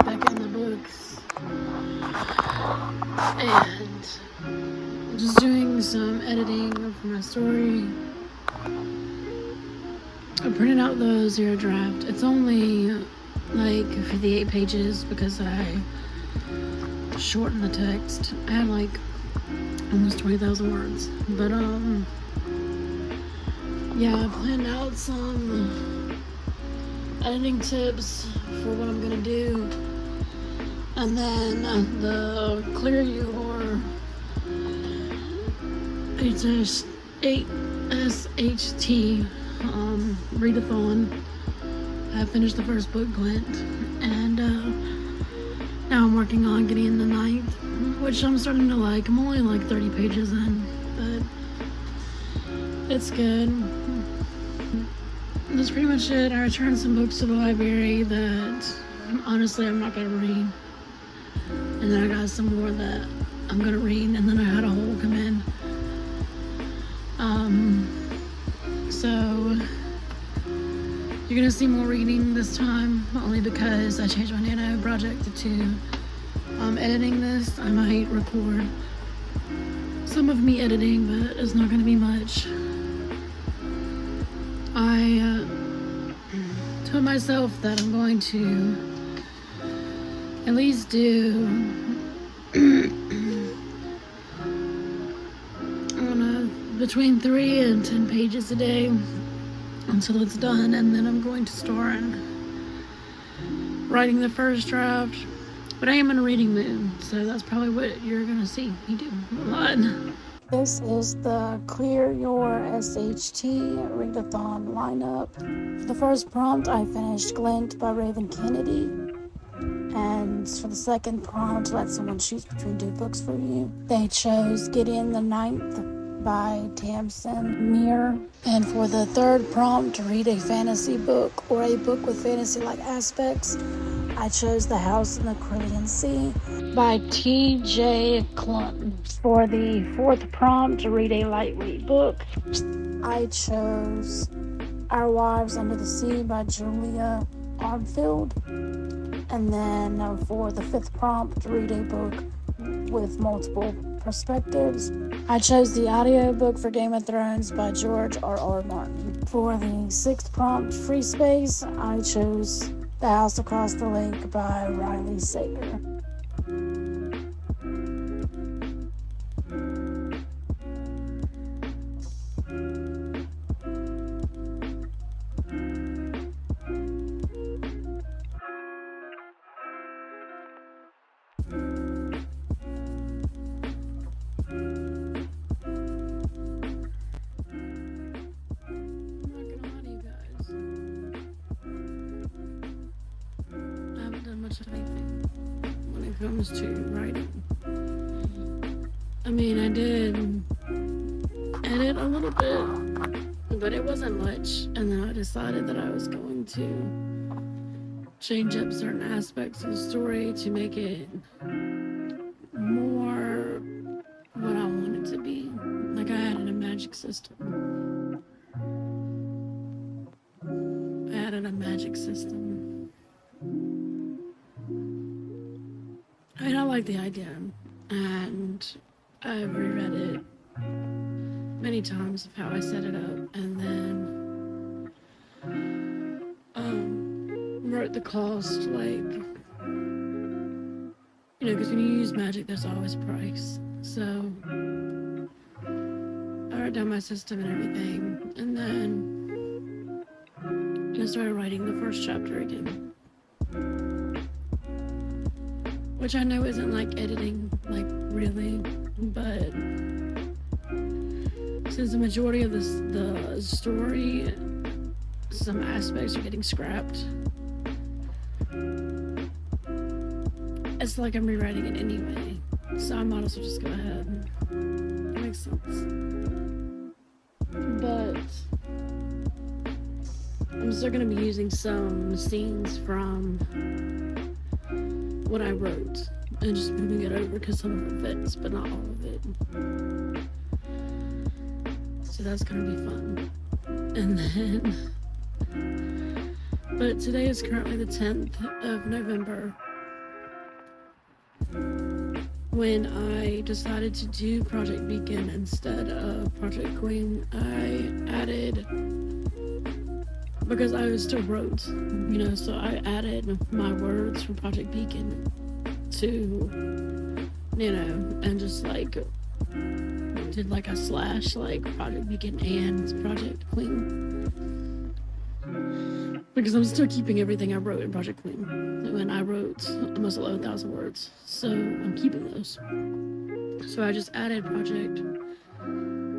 back in the books and just doing some editing for my story. I printed out the zero draft. It's only like 58 pages because I shortened the text. I had like almost 20,000 words. But yeah, I planned out some editing tips for what I'm gonna do, and then the Clearursht HSHT readathon. I finished the first book, Glint, and now I'm working on getting the 9th, which I'm starting to like. I'm only like 30 pages in, but it's good. That's pretty much it. I returned some books to the library that honestly I'm not gonna read, and then I got some more that I'm gonna read, and then I had a hole come in. So you're gonna see more reading this time, only because I changed my Nano project to editing this. I might record some of me editing, but it's not gonna be much. I told myself that I'm going to at least do between 3 and 10 pages a day until it's done, and then I'm going to start writing the first draft. But I am in a reading mood, so that's probably what you're gonna see me do a lot. This is the Clearursht readathon lineup. For the first prompt, I finished Glint by Raven Kennedy. And for the second prompt, let someone choose between 2 books for you. They chose Gideon the 9th by Tamsin Muir. And for the third prompt, to read a fantasy book or a book with fantasy-like aspects, I chose The House in the Carillion Sea by T.J. Clun. For the fourth prompt, to read a lightweight book, I chose Our Wives Under the Sea by Julia Armfield. And then for the fifth prompt, to read a book with multiple perspectives, I chose the audiobook for Game of Thrones by George R.R. Martin. For the sixth prompt, free space, I chose The House Across the Lake by Riley Sager. Anything when it comes to writing. I mean, I did edit a little bit, but it wasn't much, and then I decided that I was going to change up certain aspects of the story to make it more what I want it to be. Like, I added a magic system. I mean, I like the idea, and I've reread it many times of how I set it up, and then wrote the cost, like, because when you use magic, there's always a price. So I wrote down my system and everything, and then I started writing the first chapter again. Which I know isn't like editing, like, really, but since the majority of the story, some aspects are getting scrapped, it's like I'm rewriting it anyway, so I might as well just go ahead. That makes sense. But I'm still going to be using some scenes from what I wrote and just moving it over because some of it fits, but not all of it. So that's gonna be fun. And then But today is currently the 10th of November when I decided to do Project Beacon instead of Project Queen. I added, because I still wrote, so I added my words from Project Beacon to Nano and just like did like a slash like Project Beacon and Project Queen. Because I'm still keeping everything I wrote in Project Queen. When I wrote almost 11,000 words. So I'm keeping those. So I just added Project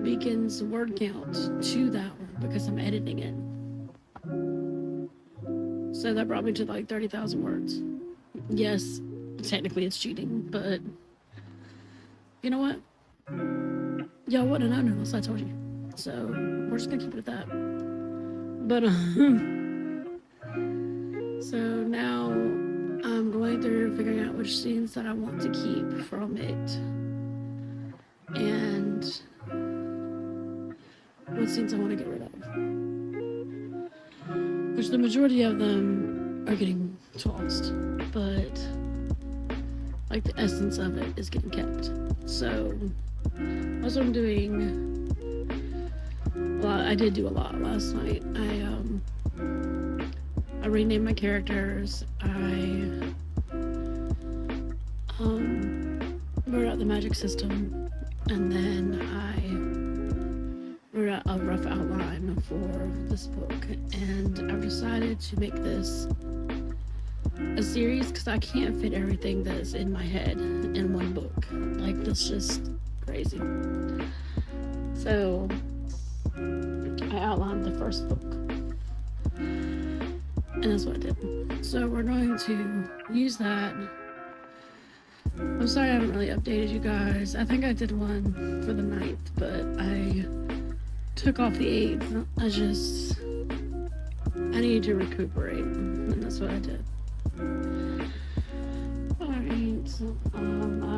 Beacon's word count to that one because I'm editing it. So that brought me to like 30,000 words. Yes, technically it's cheating, but you know what? Y'all wouldn't have known unless I told you. So we're just gonna keep it at that. But so now I'm going through figuring out which scenes that I want to keep from it and what scenes I want to get rid of. Which the majority of them are getting tossed, but like the essence of it is getting kept. So that's what I'm doing. Well, I did do a lot last night. I renamed my characters. I wrote out the magic system, and then I wrote out a rough outline for this book. And I've decided to make this a series because I can't fit everything that's in my head in one book. Like, that's just crazy. So I outlined the first book, and that's what I did. So we're going to use that. I'm sorry I haven't really updated you guys. I think I did one for the 9th, but I took off the 8th. I needed to recuperate, and that's what I did. Alright, so I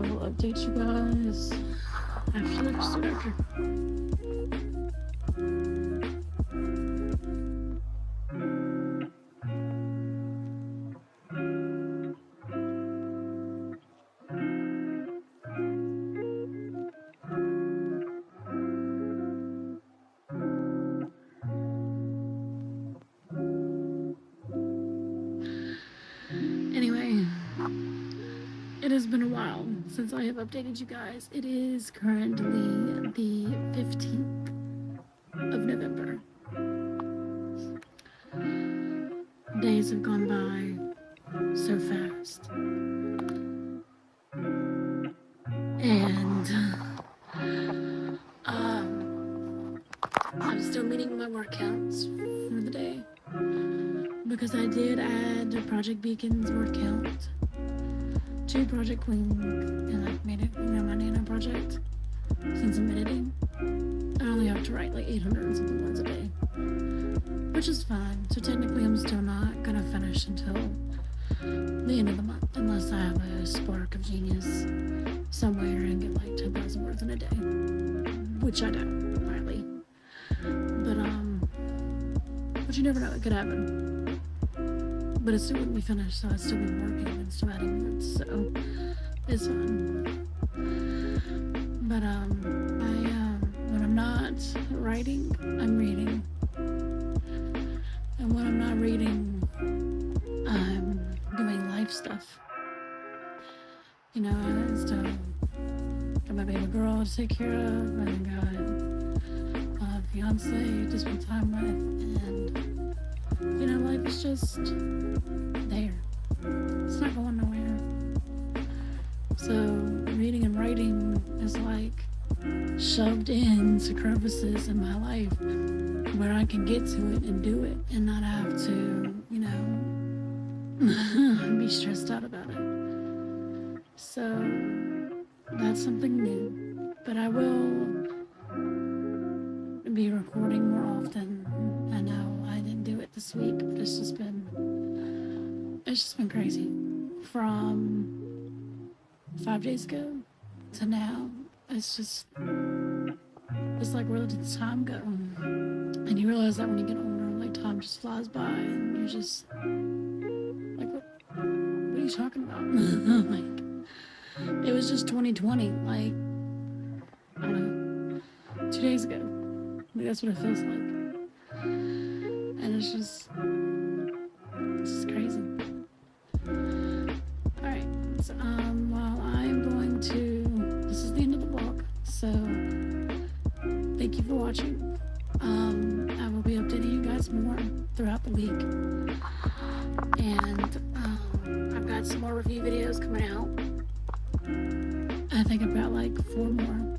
will update you guys after the starter. Anyway, it has been a while since I have updated you guys. It is currently the 15th of November. Days have gone by so fast. And I'm still meeting my word counts for the day. Because I did add Project Beacon's word count to Project Queen, and I've made it, my Nano project. Since I'm editing, I only have to write like 800 and something words a day, which is fine. So technically I'm still not gonna finish until the end of the month, unless I have a spark of genius somewhere and get like 10,000 words in a day, which I don't, apparently. But you never know, it could happen. But it still wouldn't be finished, so I'd still be working and still adding words, so it's fun. But when I'm not writing, I'm reading. And when I'm not reading, I'm doing life stuff. I still got my baby girl to take care of, and I got a fiance to spend time with, and life is just there. It's not going nowhere. So reading and writing is like shoved into crevices in my life where I can get to it and do it and not have to, be stressed out about it. So that's something new. But I will be recording more often. I know I didn't do it this week, but it's just been crazy. From 5 days ago to now, it's like, where did the time go? And you realize that when you get older, like like time just flies by and you're just like, what are you talking about? Like, it was just 2020, like, I don't know, 2 days ago. Like, that's what it feels like. And it's just crazy. Alright, so, well, I'm going to, this is the end of the vlog, so thank you for watching. I will be updating you guys more throughout the week. And, I've got some more review videos coming out. I think I've got like 4 more.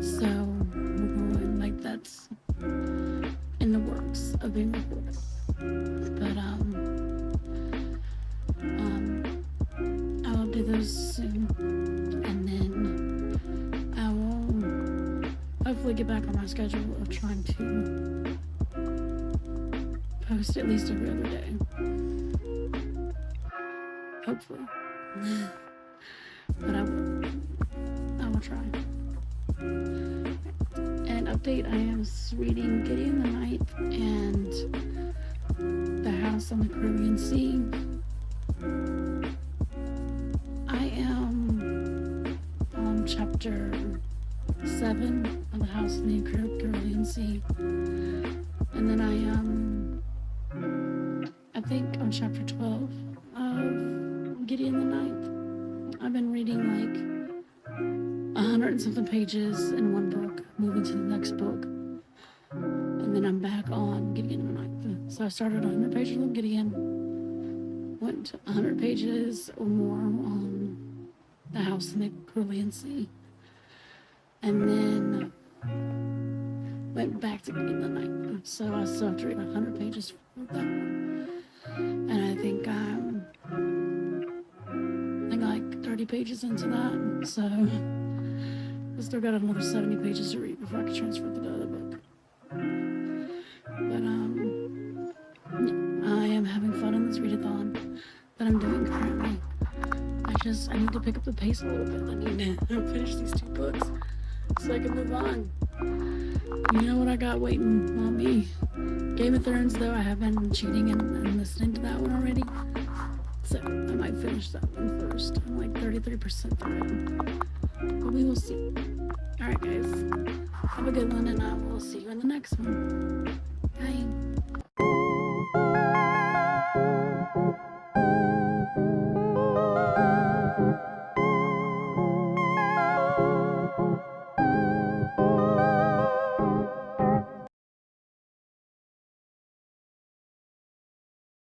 So, we're going, like, that's in the works of being recorded. But, I'll do those soon. And then I will hopefully get back on my schedule of trying to post at least every other day. Hopefully. But I will try. And update, I am reading Gideon the Ninth and The House on the Caribbean Sea. I am on chapter 7 of The House on the Caribbean Sea. And then I think on chapter 12 of Gideon the Ninth. I've been reading like 100 and something pages in one book, moving to the next book, and then I'm back on Gideon the Ninth. So I started 100 pages of Gideon, went to 100 pages or more on The House in the Caribbean Sea, and then went back to Gideon the Ninth. So I still have to read 100 pages for that one, and I think I'm like 30 pages into that, so I still got another 70 pages to read before I can transfer to the other book. But I am having fun on this readathon that I'm doing currently. I need to pick up the pace a little bit. I need to finish these 2 books so I can move on. You know what I got waiting on me? Game of Thrones, though, I have been cheating and listening to that one already. So I might finish that one first. I'm like 33% through. But we will see. Alright guys, have a good one and I will see you in the next one. Bye.